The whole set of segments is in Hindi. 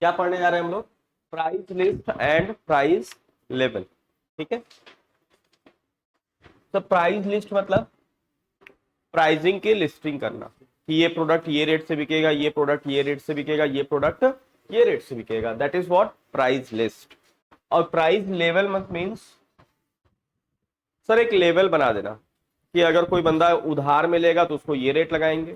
क्या पढ़ने जा रहे हैं हम लोग? Price list and price level. ठीक है, तो प्राइस लिस्ट मतलब प्राइसिंग की लिस्टिंग करना कि ये प्रोडक्ट ये रेट से बिकेगा, ये प्रोडक्ट ये रेट से बिकेगा, ये प्रोडक्ट ये रेट से बिकेगा, that is what price list. और प्राइस लेवल मत मींस सर एक लेवल बना देना कि अगर कोई बंदा उधार में लेगा तो उसको ये रेट लगाएंगे,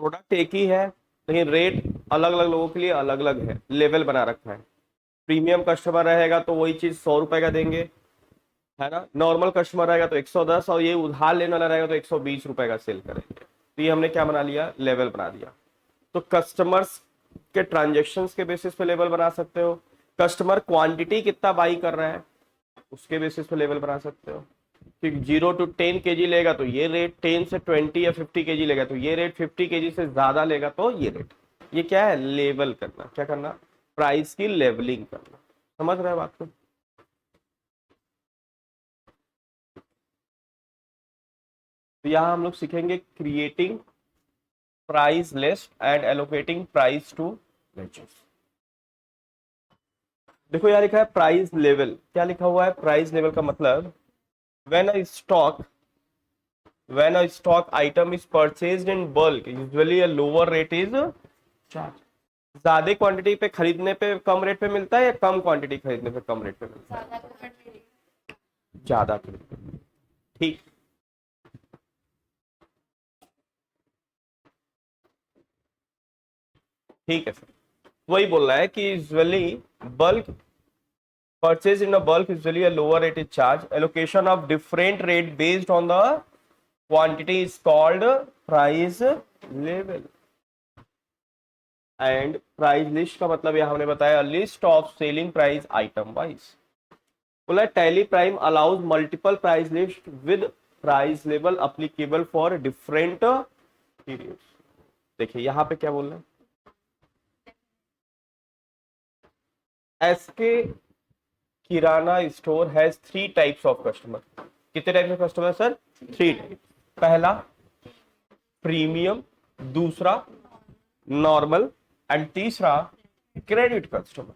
प्रोडक्ट एक ही है लेकिन रेट अलग अलग लोगों के लिए अलग अलग है, लेवल बना रखा है। प्रीमियम कस्टमर रहेगा तो वही चीज 100 रुपए का देंगे, है ना, नॉर्मल कस्टमर रहेगा तो 110, और ये उधार लेने वाला रहेगा तो 120 रुपए का सेल करेंगे। तो ये हमने क्या बना लिया, लेवल बना दिया। तो कस्टमर्स के ट्रांजेक्शन्स के बेसिस पे लेवल बना सकते हो, कस्टमर क्वांटिटी कितना बाई कर रहा है उसके बेसिस पे लेवल बना सकते हो कि 0 to 10 kg लेगा तो ये रेट, 10 से 20 या 50 kg लेगा तो ये रेट, 50 kg से ज्यादा लेगा तो ये रेट। ये क्या है, लेवल करना। क्या करना, प्राइस की लेवलिंग करना। समझ रहे हैं बात को? तो यहां हम लोग सीखेंगे creating price list and allocating price to wages. देखो यहाँ लिखा है प्राइस लेवल। क्या लिखा हुआ है प्राइस लेवल का मतलब, when a stock item is purchased in bulk usually a lower rate is charged। ज्यादा क्वांटिटी पे खरीदने पे कम रेट पे मिलता है या कम क्वांटिटी खरीदने पे कम रेट पे मिलता है? ज्यादा खरीदने। ठीक, ठीक है सर, वही बोल रहा है कि usually bulk purchase in a bulk usually a lower rate is charged, allocation of different rate based on the quantity is called price level। And price list का मतलब यह हमने बताया list of selling price item wise. बोला Tally Prime allows multiple price list with price level applicable for different periods. देखिए यहां पे क्या बोल रहे हैं, SK Kirana store has 3 types of customer. कितने type of customer sir? 3 type. पहला प्रीमियम, दूसरा नॉर्मल एंड तीसरा क्रेडिट कस्टमर।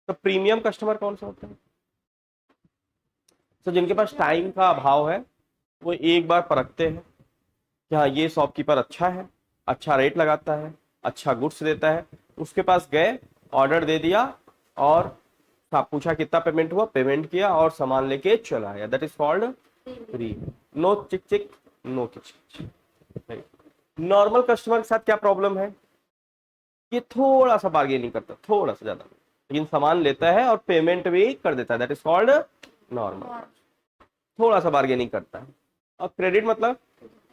तो प्रीमियम कस्टमर कौन सा होता है? तो जिनके पास टाइम का अभाव है, वो एक बार परखते हैं कि हाँ ये शॉपकीपर अच्छा है, अच्छा रेट लगाता है, अच्छा गुड्स देता है, उसके पास गए, ऑर्डर दे दिया और पूछा कितना पेमेंट हुआ, पेमेंट किया और सामान लेके चला आया, that is called premium. No चिक चिक, नो किच। नॉर्मल कस्टमर के साथ क्या प्रॉब्लम है, ये थोड़ा सा बार्गेनिंग करता है, थोड़ा सा ज्यादा, लेकिन सामान लेता है और पेमेंट भी कर देता है, दैट इज कॉल्ड नॉर्मल। थोड़ा सा बार्गेनिंग करता है। और क्रेडिट मतलब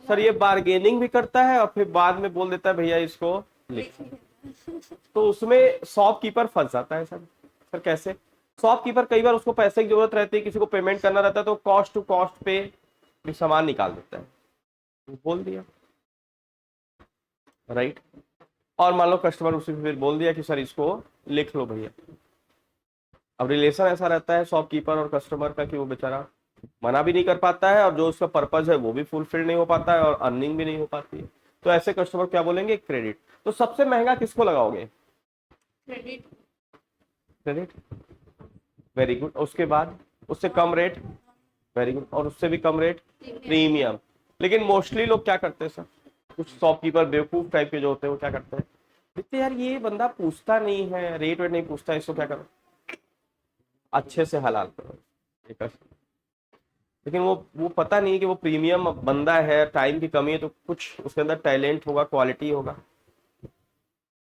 सर ये बार्गेनिंग भी करता है और फिर बाद में बोल देता है भैया इसको लिख। तो उसमें शॉपकीपर फंस जाता है सर। सर कैसे? शॉपकीपर कई बार उसको पैसे की जरूरत रहती है, किसी को पेमेंट करना रहता है, तो कॉस्ट टू कॉस्ट पे भी सामान निकाल देता है, बोल दिया राइट। और मान लो कस्टमर उसे फिर बोल दिया कि सर इसको लिख लो भैया। अब रिलेशन ऐसा रहता है शॉपकीपर और कस्टमर का कि वो बेचारा मना भी नहीं कर पाता है और जो उसका पर्पज है वो भी फुलफिल नहीं हो पाता है और अर्निंग भी नहीं हो पाती है। तो ऐसे कस्टमर क्या बोलेंगे, क्रेडिट। तो सबसे महंगा किसको लगाओगे? क्रेडिट। Credit, very good. उसके बाद उससे कम रेट, वेरी गुड, और उससे भी कम रेट प्रीमियम। लेकिन मोस्टली लोग क्या करते हैं सर, कुछ शॉपकीपर बेवकूफ टाइप के जो होते हैं वो क्या करते हैं, देखते यार ये बंदा पूछता नहीं है, रेट वेट नहीं पूछता, इसको क्या करो अच्छे से हलाल करो। लेकिन वो पता नहीं कि वो प्रीमियम बंदा है, टाइम की कमी है, तो कुछ उसके अंदर टैलेंट होगा, क्वालिटी होगा।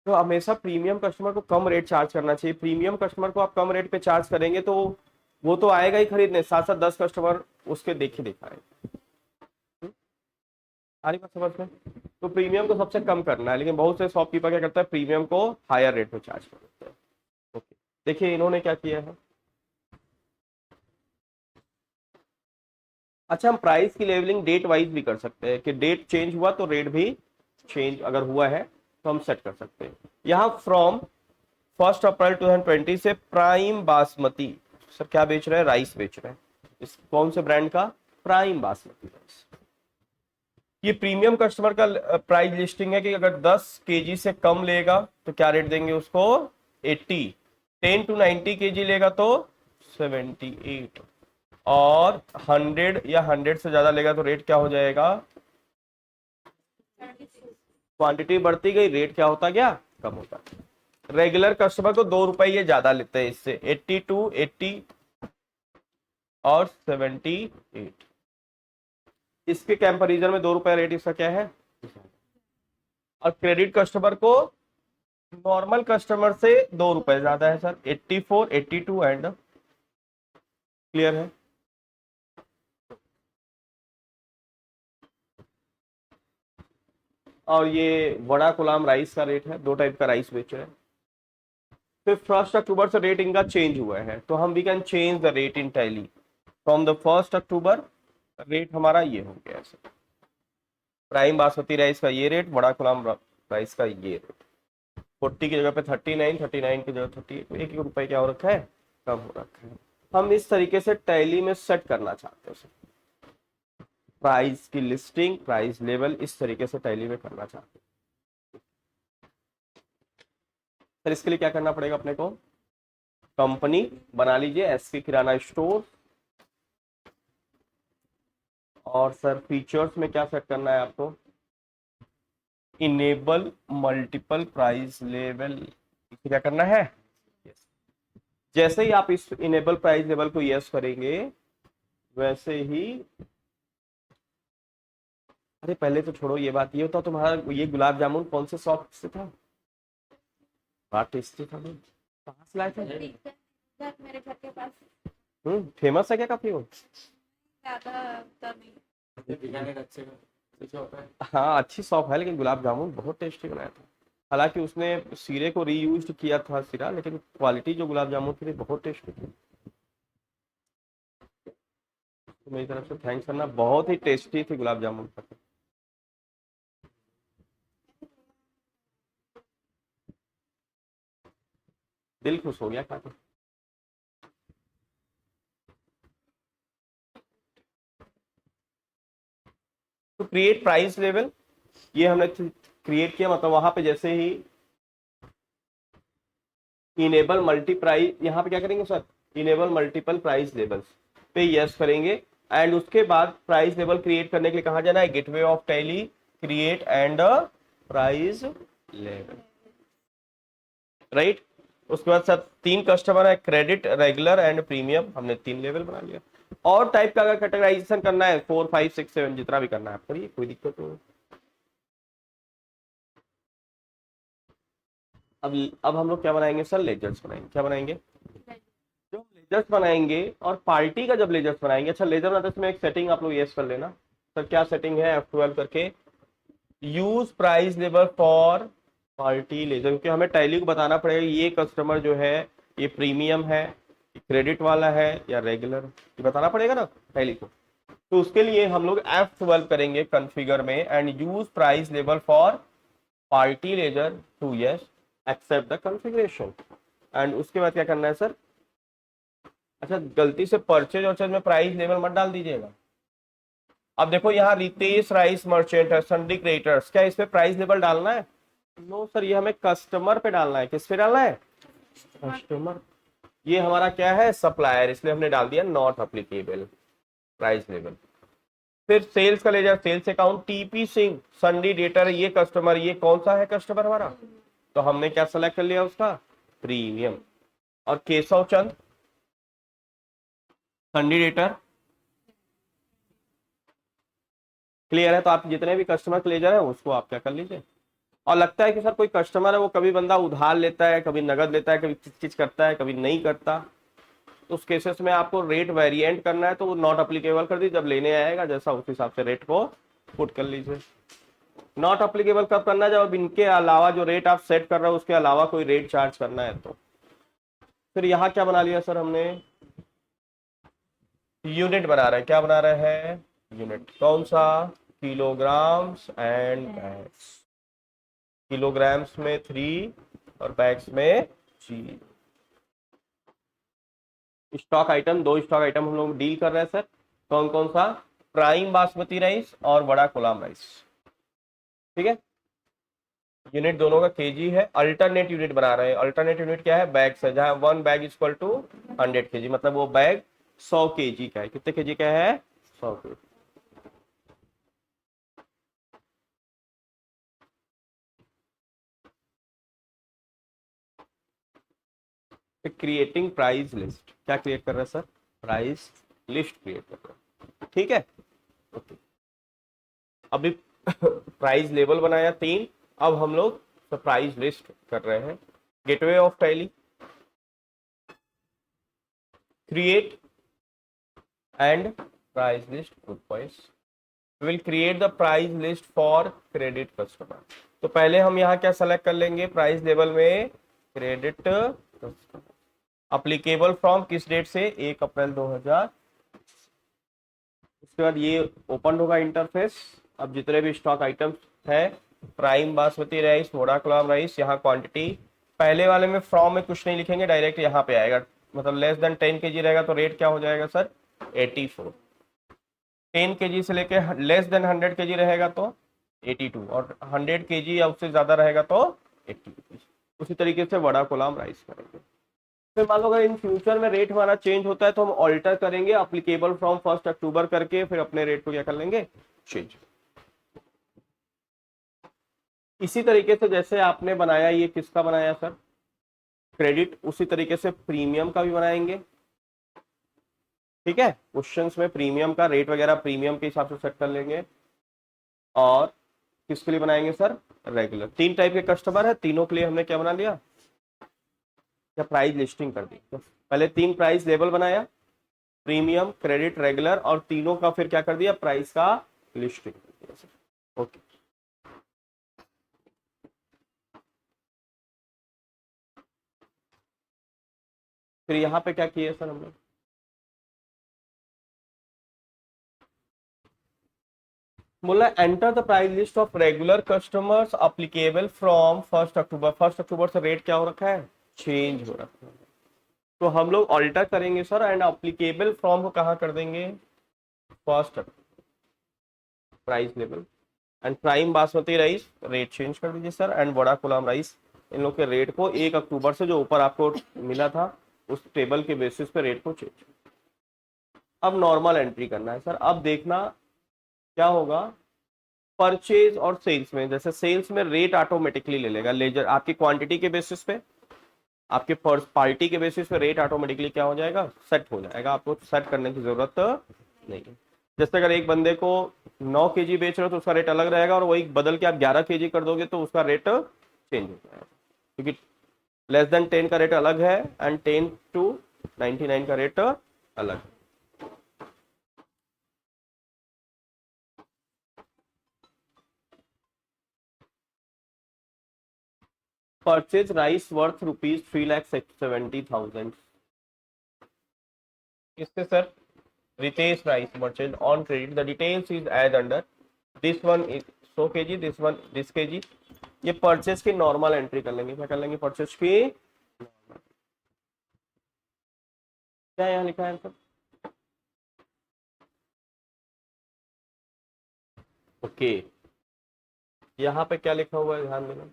तो हमेशा प्रीमियम कस्टमर को कम रेट चार्ज करना चाहिए। प्रीमियम कस्टमर को आप कम रेट पे चार्ज करेंगे तो वो तो आएगा ही खरीदने, साथ साथ 10 कस्टमर उसके देखे दिखाएंगे। आ रही बात समझ में? तो प्रीमियम को सबसे कम करना है, लेकिन बहुत से शॉपकीपर क्या करता है, प्रीमियम को हायर रेट पे चार्ज कर देते हैं। ओके, देखिए इन्होंने क्या किया है। अच्छा, हम प्राइस की लेवलिंग डेट वाइज भी कर सकते हैं कि डेट चेंज हुआ तो रेट भी चेंज अगर हुआ है तो हम सेट कर सकते हैं। यहां फ्रॉम 1 अप्रैल 2020 से प्राइम बासमती, सर क्या बेच रहे हैं, राइस बेच रहे हैं। इस कौन से ब्रांड का? Prime basmati rice. ये प्रीमियम कस्टमर का प्राइस लिस्टिंग है कि अगर 10 kg से कम लेगा तो क्या रेट देंगे उसको, 80, 10 to 90 kg लेगा तो 78, और 100 या 100 से ज्यादा लेगा तो रेट क्या हो जाएगा? क्वांटिटी बढ़ती गई, रेट क्या होता गया? कम होता गया। रेगुलर कस्टमर को 2 रुपए ये ज्यादा लेते हैं इससे, 82, 80 और 78। इसके कंपैरिजन में 2 रुपए रेट इसका क्या है? और क्रेडिट कस्टमर को नॉर्मल कस्टमर से 2 रुपए ज्यादा है सर, 84, 82 एंड, क्लियर है? और ये वड़ा कोलाम राइस का रेट है, 2 टाइप का राइस बेच रहे हैं। फिर 1 अक्टूबर से रेट इनका चेंज हुआ है, तो हम we can change the rate in Tally from the 1 October. Rate हमारा ये हो गया सर, प्राइम बासमती राइस का ये रेट, वड़ा कोलाम राइस का ये रेट, 40 की जगह पे 39, 39 की जगह 38, तो 1 रुपए क्या हो रखा है? कम हो रखा है। हम इस तरीके से टैली में सेट करना चाहते हैं, प्राइस की लिस्टिंग, प्राइस लेवल इस तरीके से टैली में करना चाहते हैं। सर इसके लिए क्या करना पड़ेगा अपने को? कंपनी बना लीजिए, एसके किराना स्टोर, और सर फीचर्स में क्या सेट करना है आपको? इनेबल मल्टीपल प्राइस लेवल, क्या करना है? जैसे ही आप इस इनेबल प्राइस लेवल को यस करेंगे, वैसे ही, अरे पहले तो छोड़ो ये बात, ये होता तुम्हारा ये गुलाब जामुन कौन से शॉप से था? बड़ा टेस्टी था, कहाँ से लाए थे? मेरे घर के पास। फेमस है क्या काफी वो? ज्यादा तो नहीं। हाँ अच्छी शॉप है, लेकिन गुलाब जामुन बहुत टेस्टी बनाया था। हालांकि उसने सीरे को रीयूज किया था सिरा, लेकिन क्वालिटी जो गुलाब जामुन की थी बहुत टेस्टी थी। तो मेरी तरफ से थैंक्स करना, बहुत ही टेस्टी थी गुलाब जामुन। दिल खुश हो गया खा के। तो क्रिएट प्राइस लेवल, ये हमने क्रिएट किया, मतलब वहां पे जैसे ही इनेबल मल्टी प्राइस, यहाँ पे क्या करेंगे sir? Enable multiple price levels पे यस करेंगे, एंड उसके बाद प्राइस लेवल क्रिएट करने के लिए कहाँ जाना है? Gateway of tally, create and price level, right. उसके बाद सर 3 कस्टमर है, क्रेडिट, रेगुलर एंड प्रीमियम, हमने 3 लेवल बना लिया। और टाइप का अगर कैटेगराइजेशन करना है 4, 5, 6, 7 जितना भी करना है आप करिए, कोई दिक्कत नहीं। अब हम लोग क्या बनाएंगे सर? लेजर्स बनाएंगे। क्या बनाएंगे? जो लेजर्स बनाएंगे, और पार्टी का जब लेजर्स बनाएंगे, अच्छा लेजर बनाते इसमें एक सेटिंग आप लोग यस कर लेना सर। क्या सेटिंग है? F12 करके use price level for party laser, क्योंकि हमें टैली को बताना पड़ेगा ये कस्टमर जो है ये प्रीमियम है, क्रेडिट वाला है या रेगुलर, ये बताना पड़ेगा ना टैली को। तो उसके लिए हम लोग F12 करेंगे कॉन्फ़िगर में, and use price level for party ledger to yes accept the configuration. And उसके बाद क्या करना है सर? अच्छा गलती से परचेज और में प्राइस लेवल मत डाल दीजिएगा। अब देखो यहाँ रितेश राइस मर्चेंट है, संडी क्रिएटर्स, क्या इस पे प्राइस लेवल डालना है? नो सर, ये हमें कस्टमर पे डालना है। किस पे डालना है? कस्टमर। ये हमारा क्या है? सप्लायर, इसलिए हमने डाल दिया नॉट अप्लीकेबल प्राइस लेवल। फिर सेल्स का ledger, sales account, TP Singh, sundry debtor, ये कस्टमर, ये कौन सा है कस्टमर हमारा? तो हमने क्या सेलेक्ट कर लिया उसका? प्रीमियम। और केशव चंद, संडी डेटर, क्लियर है? तो आप जितने भी कस्टमर के लेजर है उसको आप क्या कर लीजिए। और लगता है कि सर कोई कस्टमर है वो कभी बंदा उधार लेता है, कभी नगद लेता है, कभी किच करता है, कभी नहीं करता, तो उस केसेस में आपको रेट वेरिएंट करना है, तो वो नॉट अप्लीकेबल कर दीजिए। जब लेने आएगा जैसा उस हिसाब से रेट को पुट कर लीजिए। नॉट अप्लीकेबल कब करना है? जब इनके अलावा जो रेट आप सेट कर रहे हो उसके अलावा कोई रेट चार्ज करना है तो। फिर यहाँ क्या बना लिया सर हमने? यूनिट बना रहे हैं। क्या बना रहे हैं? यूनिट। कौन सा? Kilograms and bags. किलोग्राम्स में 3 और बैग्स में 3। स्टॉक आइटम, 2 स्टॉक आइटम हम लोग डील कर रहे हैं सर। कौन कौन सा? प्राइम बासमती राइस और बड़ा कोलाम राइस, ठीक है। यूनिट दोनों का केजी है, अल्टरनेट यूनिट बना रहे हैं। अल्टरनेट यूनिट क्या है, बैग से, जहां 1 बैग इक्वल टू 100 केजी, मतलब वो बैग 100 केजी का है। कितने केजी का है, 100 केजी। क्रिएटिंग प्राइस लिस्ट, क्या क्रिएट कर रहे हैं सर, प्राइस लिस्ट क्रिएट कर रहे हैं, ठीक है। ओके, अभी प्राइस लेवल बनाया 3, अब हम लोग प्राइस लिस्ट कर रहे हैं। Gateway of tally, create and price list, good points. Will create the price list for credit customer. तो पहले हम यहाँ क्या सेलेक्ट कर लेंगे, प्राइस लेवल में क्रेडिट अप्लीकेबल फ्रॉम किस डेट से, 1 अप्रैल 2000। उसके बाद ये ओपन होगा इंटरफेस। अब जितने भी स्टॉक आइटम्स है, prime basmati rice, Wada Kolam rice, यहाँ क्वांटिटी, पहले वाले में फ्रॉम में कुछ नहीं लिखेंगे, डायरेक्ट यहाँ पे आएगा। मतलब लेस देन 10 केजी रहेगा तो रेट क्या हो जाएगा सर, 84। 10 केजी से लेके लेस देन 100 केजी रहेगा तो 82, और 100 केजी या उससे ज्यादा रहेगा तो 80 रुपीज। उसी तरीके से वड़ा कोलम राइस करेंगे। फिर मान लो अगर इन फ्यूचर में रेट हमारा चेंज होता है तो हम ऑल्टर करेंगे, अप्लीकेबल फ्रॉम 1 अक्टूबर करके, फिर अपने रेट को क्या कर लेंगे, चेंज। इसी तरीके से जैसे आपने बनाया, ये किसका बनाया सर, क्रेडिट, उसी तरीके से प्रीमियम का भी बनाएंगे, ठीक है। क्वेश्चंस में प्रीमियम का रेट वगैरह प्रीमियम के हिसाब से सेट कर लेंगे। और किसके लिए बनाएंगे सर, रेगुलर। 3 टाइप के कस्टमर है, तीनों के लिए हमने क्या बना लिया, क्या प्राइस लिस्टिंग कर दी। तो पहले 3 प्राइस लेवल बनाया, प्रीमियम, क्रेडिट, रेगुलर, और तीनों का फिर क्या कर दिया, प्राइस का लिस्टिंग कर दिया सर। ओके, फिर यहाँ पे क्या किया सर हमने, बोला enter the price list of regular customers applicable from 1 अक्टूबर। 1 अक्टूबर से रेट क्या हो रखा है, चेंज हो रखा है। तो हम लोग ऑल्टर करेंगे सर, एंड अप्लीकेबल फ्रॉम को कहाँ कर देंगे, 1 price level, and prime basmati rice rate change कर दीजिए सर, एंड बड़ा कोलम राइस, इन लोग के रेट को 1 अक्टूबर से जो ऊपर आपको मिला था उस टेबल के बेसिस पे रेट को चेंज। अब नॉर्मल एंट्री करना है सर। अब देखना क्या होगा, परचेज और सेल्स में, जैसे सेल्स में रेट ऑटोमेटिकली ले लेगा, लेजर आपकी क्वांटिटी के बेसिस पे, आपके पार्टी के बेसिस पे रेट ऑटोमेटिकली क्या हो जाएगा, सेट हो जाएगा। आपको सेट करने की जरूरत नहीं है। जैसे अगर एक बंदे को 9 केजी बेच रहे हो तो उसका रेट अलग रहेगा, और वही बदल के आप 11 केजी कर दोगे तो उसका रेट चेंज हो जाएगा, क्योंकि लेस देन 10 का रेट अलग है एंड 10 to 99 का रेट अलग है। परचेज राइस वर्थ रुपीज 3,70,000, किससे sir, Ritesh rice merchant on credit, the details is as under, this one is 100 KG, this one this KG. ये परचेज की नॉर्मल एंट्री कर लेंगे, क्या कर लेंगे, परचेज की, क्या यहाँ लिखा है सर, ओके। यहाँ पे क्या लिखा हुआ है, ध्यान देना,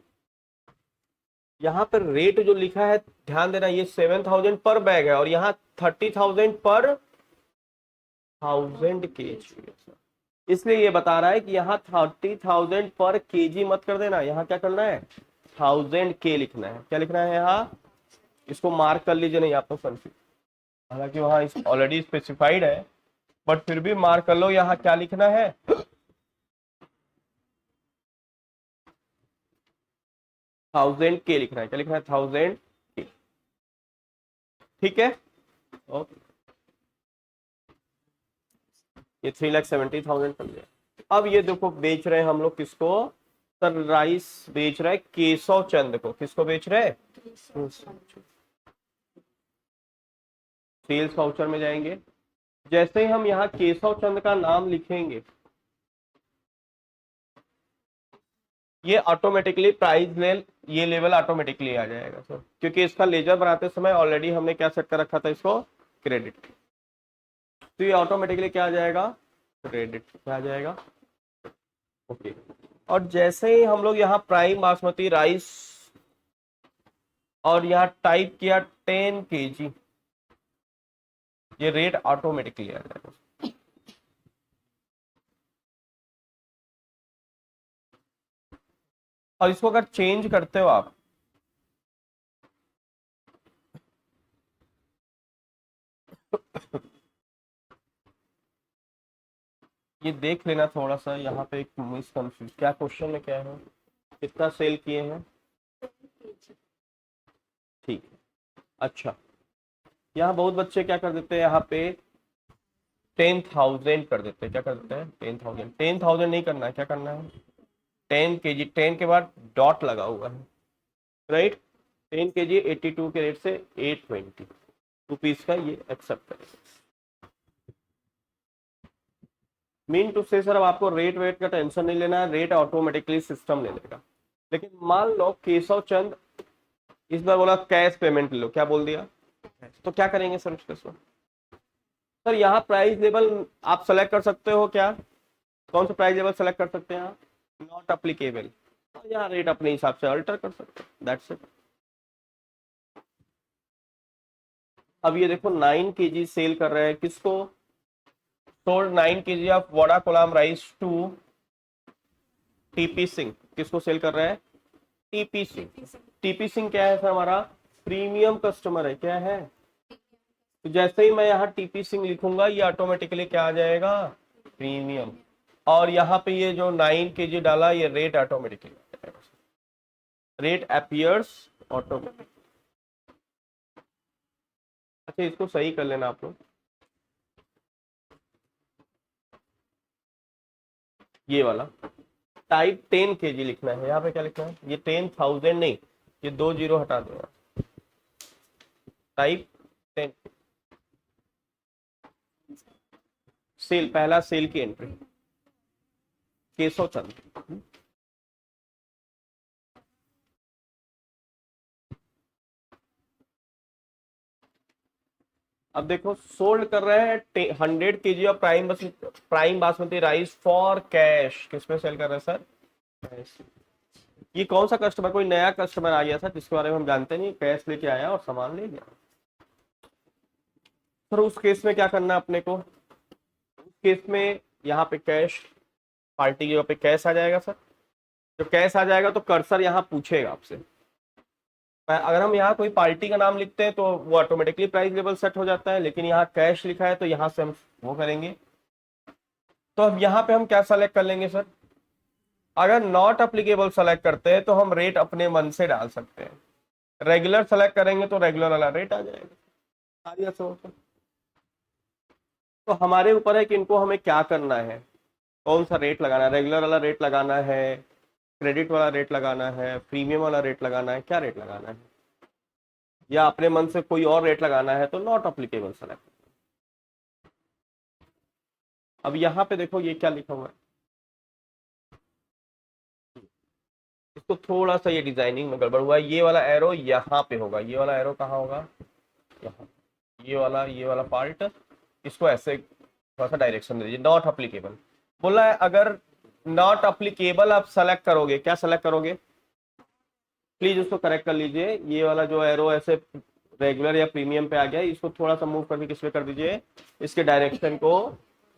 यहाँ पर रेट जो लिखा है ध्यान देना, ये 7,000 पर बैग है, और यहाँ 30,000 पर 1000 केजी, इसलिए ये बता रहा है कि यहाँ 30,000 पर केजी मत कर देना, यहाँ क्या करना है, 1000 के लिखना है। क्या लिखना है यहाँ, इसको मार्क कर लीजिए, नहीं आप तो कंफ्यूज, हालांकि वहां ऑलरेडी स्पेसिफाइड है, बट फिर भी मार्क कर लो, यहाँ क्या लिखना है, 1000 के लिखना है। क्या लिखना है, 1000 के, ठीक है। ओके, ये 3,70,000 कर लिया। अब ये देखो बेच रहे हैं हम लोग किसको सर, राइस बेच रहा है केशव चंद को, किसको बेच रहे हैं, सेल्स वाउचर में जाएंगे। जैसे ही हम यहाँ केशव चंद का नाम लिखेंगे, ये ऑटोमेटिकली प्राइस ले, ये लेवल ऑटोमेटिकली आ जाएगा सर, क्योंकि इसका लेजर बनाते समय ऑलरेडी हमने क्या सेट कर रखा था, इसको क्रेडिट। तो ये ऑटोमेटिकली क्या आ जाएगा, क्रेडिट, क्या आ जाएगा, ओके। और जैसे ही हम लोग यहाँ प्राइम बासमती राइस और यहाँ टाइप किया 10 kg, ये रेट ऑटोमेटिकली आ जाएगा। और इसको अगर चेंज करते हो आप, ये देख लेना थोड़ा सा, यहाँ पे एक मिसकंफ्यूज, क्या क्वेश्चन में क्या है, कितना सेल किए हैं, ठीक है। अच्छा, यहाँ बहुत बच्चे क्या कर देते हैं, यहाँ पे 10,000 कर देते हैं, क्या कर देते हैं 10,000, 10,000 नहीं करना है, क्या करना है 10 kg, 10 के बाद डॉट लगा हुआ है, राइट। 10 kg 82 के रेट से 820 रुपीज का ये एक्सेप्ट करेगा। मीन टू से सर अब आपको रेट वेट का टेंशन नहीं लेना है, रेट ऑटोमेटिकली सिस्टम ले लेगा। लेकिन मान लो केशव चंद इस बार बोला कैश पेमेंट लो, क्या बोल दिया, तो क्या करेंगे सर उसके साथ? सर यहाँ प्राइस लेवल आप सेलेक्ट कर सकते हो, क्या कौन सा प्राइस लेवल सेलेक्ट कर सकते हैं आप, नॉट अप्लीकेबल, यहाँ रेट अपने हिसाब से अल्टर कर सकते हैं, दैट्स इट। अब ये देखो 9 kg सेल कर रहे हैं, किसको, sold 9 kg of Wada Kolam rice to TP Singh, किसको सेल कर रहा है, टीपी सिंह। टीपी सिंह क्या है सर, हमारा प्रीमियम कस्टमर है, क्या है, तो जैसे ही मैं यहाँ टीपी सिंह लिखूंगा ये ऑटोमेटिकली क्या आ जाएगा, प्रीमियम। और यहाँ पे ये जो 9 kg डाला, ये rate automatically, rate appears automatic. अच्छा, इसको सही कर लेना आप लोग, ये वाला टाइप 10 kg लिखना है, यहाँ पे क्या लिखना है, ये 10,000 नहीं, ये 2 जीरो हटा देना, टाइप 10 सेल, पहला सेल की एंट्री केशव चंद। अब देखो सोल्ड कर रहे हैं 100 kg of prime basmati rice for cash, किसमें सेल कर रहे हैं सर, ये कौन सा कस्टमर, कोई नया कस्टमर आ गया था जिसके बारे में हम जानते नहीं, कैश लेके आया और सामान ले गया। सर उस केस में क्या करना है अपने को, उस केस में यहाँ पे कैश, पार्टी की जगह पे कैश आ जाएगा सर, जब कैश आ जाएगा तो कर्सर यहाँ पूछेगा आपसे, अगर हम यहाँ कोई पार्टी का नाम लिखते हैं तो वो ऑटोमेटिकली प्राइस लेवल सेट हो जाता है, लेकिन यहाँ कैश लिखा है तो यहाँ से हम वो करेंगे। तो अब यहाँ पे हम क्या सेलेक्ट कर लेंगे सर, अगर नॉट अप्लीकेबल सेलेक्ट करते हैं तो हम रेट अपने मन से डाल सकते हैं, रेगुलर सेलेक्ट करेंगे तो रेगुलर वाला रेट आ जाएगा। तो हमारे ऊपर है कि इनको हमें क्या करना है, कौन सा रेट लगाना है, रेगुलर वाला रेट लगाना है, क्रेडिट वाला रेट लगाना है, प्रीमियम वाला रेट लगाना है, क्या रेट लगाना है, या अपने मन से कोई और रेट लगाना है तो नॉट अप्लीकेबल सेलेक्ट। अब यहाँ पे देखो ये क्या लिखा हुआ है, इसको थोड़ा सा ये डिजाइनिंग में गड़बड़ हुआ है, ये वाला एरो यहाँ पे होगा, ये वाला एरो कहाँ होगा, यहाँ, ये वाला पार्ट, इसको ऐसे थोड़ा सा डायरेक्शन दे दीजिए, नॉट अप्लीकेबल बोला है। अगर नॉट अप्लीकेबल आप सेलेक्ट करोगे, क्या सेलेक्ट करोगे, प्लीज उसको करेक्ट कर लीजिए, ये वाला जो एरो ऐसे रेगुलर या प्रीमियम पे आ गया, इसको थोड़ा सा मूव करके किस पे कर दीजिए, इसके डायरेक्शन को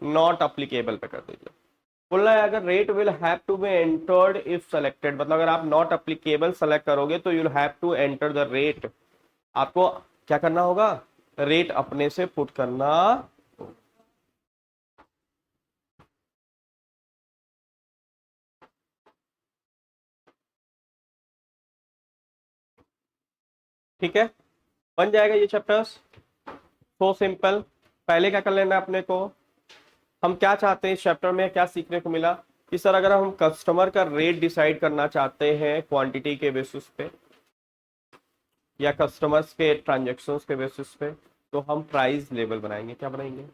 नॉट अप्लीकेबल पे कर दीजिए। बोल रहा है अगर rate will have to be entered if selected, मतलब अगर आप नॉट अप्लीकेबल सेलेक्ट करोगे तो you'll have to enter the rate, आपको क्या करना होगा, रेट अपने से पुट करना। ठीक है, बन जाएगा ये चैप्टर्स, सो सिंपल। पहले क्या कर लेना है अपने को, हम क्या चाहते हैं इस चैप्टर में, क्या सीखने को मिला कि सर अगर हम कस्टमर का रेट डिसाइड करना चाहते हैं क्वांटिटी के बेसिस पे या कस्टमर्स के ट्रांजेक्शन्स के बेसिस पे, तो हम प्राइस लेवल बनाएंगे, क्या बनाएंगे,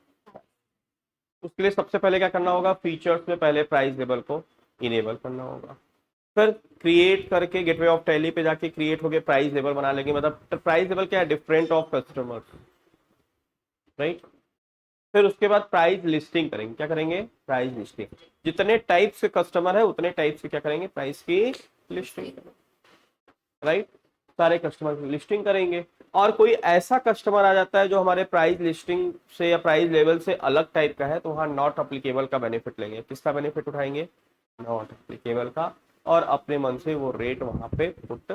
उसके लिए सबसे पहले क्या करना होगा, फीचर्स में पहले प्राइस लेवल को इनेबल करना होगा, फिर क्रिएट करके गेटवे ऑफ टैली पे जाके क्रिएट होके प्राइस लेवल बना लेंगे, मतलब प्राइस लेवल क्या है, डिफरेंट ऑफ कस्टमर्स, राइट। फिर उसके बाद प्राइस लिस्टिंग करेंगे। क्या करेंगे? Price listing. जितने टाइप्स के कस्टमर है उतने टाइप्स के क्या करेंगे? प्राइस की लिस्टिंग। राइट, सारे कस्टमर की लिस्टिंग करेंगे। और कोई ऐसा कस्टमर आ जाता है जो हमारे प्राइस लिस्टिंग से या प्राइस लेवल से अलग टाइप का है, तो वहां नॉट अप्लीकेबल का बेनिफिट लेंगे। किसका बेनिफिट उठाएंगे? नॉट अप्लीकेबल का। और अपने मन से वो रेट वहां पे पुट